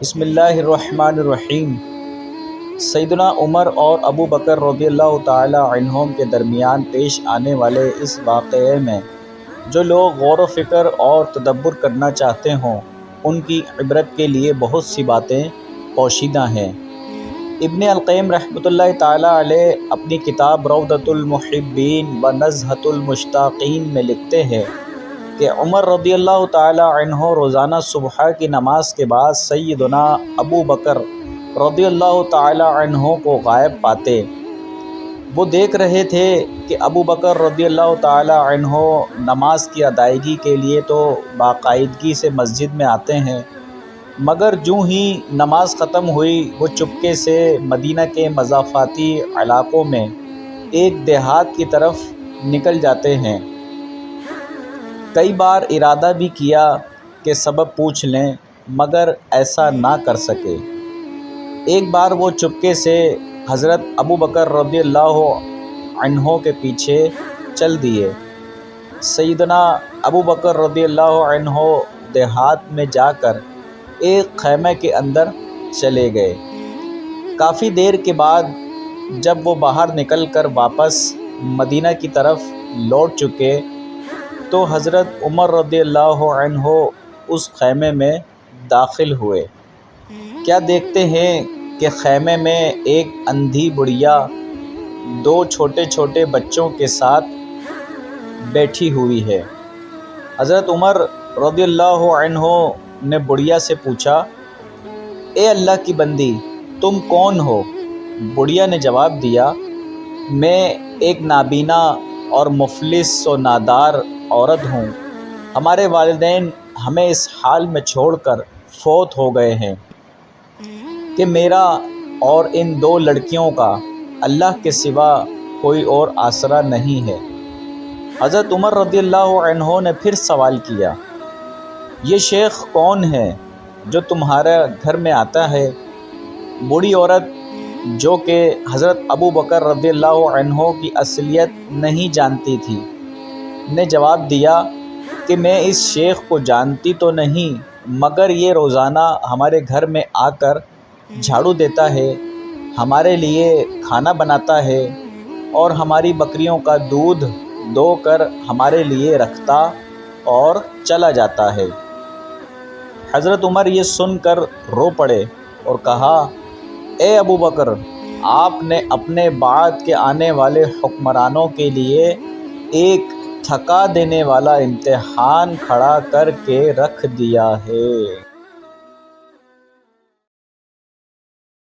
بسم اللہ الرحمن الرحیم۔ سیدنا عمر اور ابو بکر رضی اللہ تعالی عنہم کے درمیان پیش آنے والے اس واقعے میں جو لوگ غور و فکر اور تدبر کرنا چاہتے ہوں ان کی عبرت کے لیے بہت سی باتیں پوشیدہ ہیں۔ ابن القیم رحمۃ اللہ تعالی علیہ اپنی کتاب روضۃ المحبین و نزہۃ المشتاقین میں لکھتے ہیں کہ عمر رضی اللہ تعالی عنہ روزانہ صبح کی نماز کے بعد سیدنا ابو بکر رضی اللہ تعالی عنہ کو غائب پاتے۔ وہ دیکھ رہے تھے کہ ابو بکر رضی اللہ تعالی عنہ نماز کی ادائیگی کے لیے تو باقاعدگی سے مسجد میں آتے ہیں، مگر جوں ہی نماز ختم ہوئی وہ چپکے سے مدینہ کے مضافاتی علاقوں میں ایک دیہات کی طرف نکل جاتے ہیں۔ کئی بار ارادہ بھی کیا کہ سبب پوچھ لیں مگر ایسا نہ کر سکے۔ ایک بار وہ چپکے سے حضرت ابو بکر رضی اللہ عنہ کے پیچھے چل دیے۔ سیدنا ابو بکر رضی اللہ عنہ دیہات میں جا کر ایک خیمے کے اندر چلے گئے۔ کافی دیر کے بعد جب وہ باہر نکل کر واپس مدینہ کی طرف لوٹ چکے تو حضرت عمر رضی اللہ عنہ اس خیمے میں داخل ہوئے۔ کیا دیکھتے ہیں کہ خیمے میں ایک اندھی بڑھیا دو چھوٹے چھوٹے بچوں کے ساتھ بیٹھی ہوئی ہے۔ حضرت عمر رضی اللہ عنہ نے بڑھیا سے پوچھا، اے اللہ کی بندی، تم کون ہو؟ بڑھیا نے جواب دیا، میں ایک نابینا اور مفلس و نادار عورت ہوں۔ ہمارے والدین ہمیں اس حال میں چھوڑ کر فوت ہو گئے ہیں کہ میرا اور ان دو لڑکیوں کا اللہ کے سوا کوئی اور آسرا نہیں ہے۔ حضرت عمر رضی اللہ عنہ نے پھر سوال کیا، یہ شیخ کون ہے جو تمہارے گھر میں آتا ہے؟ بوڑھی عورت جو کہ حضرت ابو بکر رضی اللہ عنہ کی اصلیت نہیں جانتی تھی نے جواب دیا کہ میں اس شیخ کو جانتی تو نہیں، مگر یہ روزانہ ہمارے گھر میں آ کر جھاڑو دیتا ہے، ہمارے لیے کھانا بناتا ہے اور ہماری بکریوں کا دودھ دو کر ہمارے لیے رکھتا اور چلا جاتا ہے۔ حضرت عمر یہ سن کر رو پڑے اور کہا، اے ابو بکر، آپ نے اپنے بعد کے آنے والے حکمرانوں کے لیے ایک تھکا دینے والا امتحان کھڑا کر کے رکھ دیا ہے۔